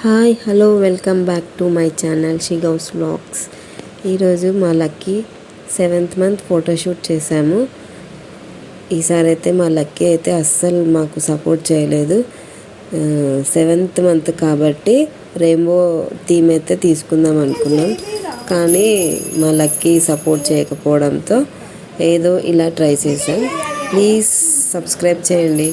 Hi hello welcome back to my channel షిగౌస్ vlogs. ఈరోజు మా లక్కీ 7th మంత్ ఫోటోషూట్ చేశాము. ఈసారి అయితే మా లక్కీ అయితే అస్సలు మాకు సపోర్ట్ చేయలేదు. 7th మంత్ కాబట్టి రెయిన్బో థీమ్ అయితే తీసుకుందాం అనుకున్నాం, కానీ మా లక్కీ సపోర్ట్ చేయకపోవడంతో ఏదో ఇలా ట్రై చేసాం. ప్లీజ్ సబ్స్క్రైబ్ చేయండి.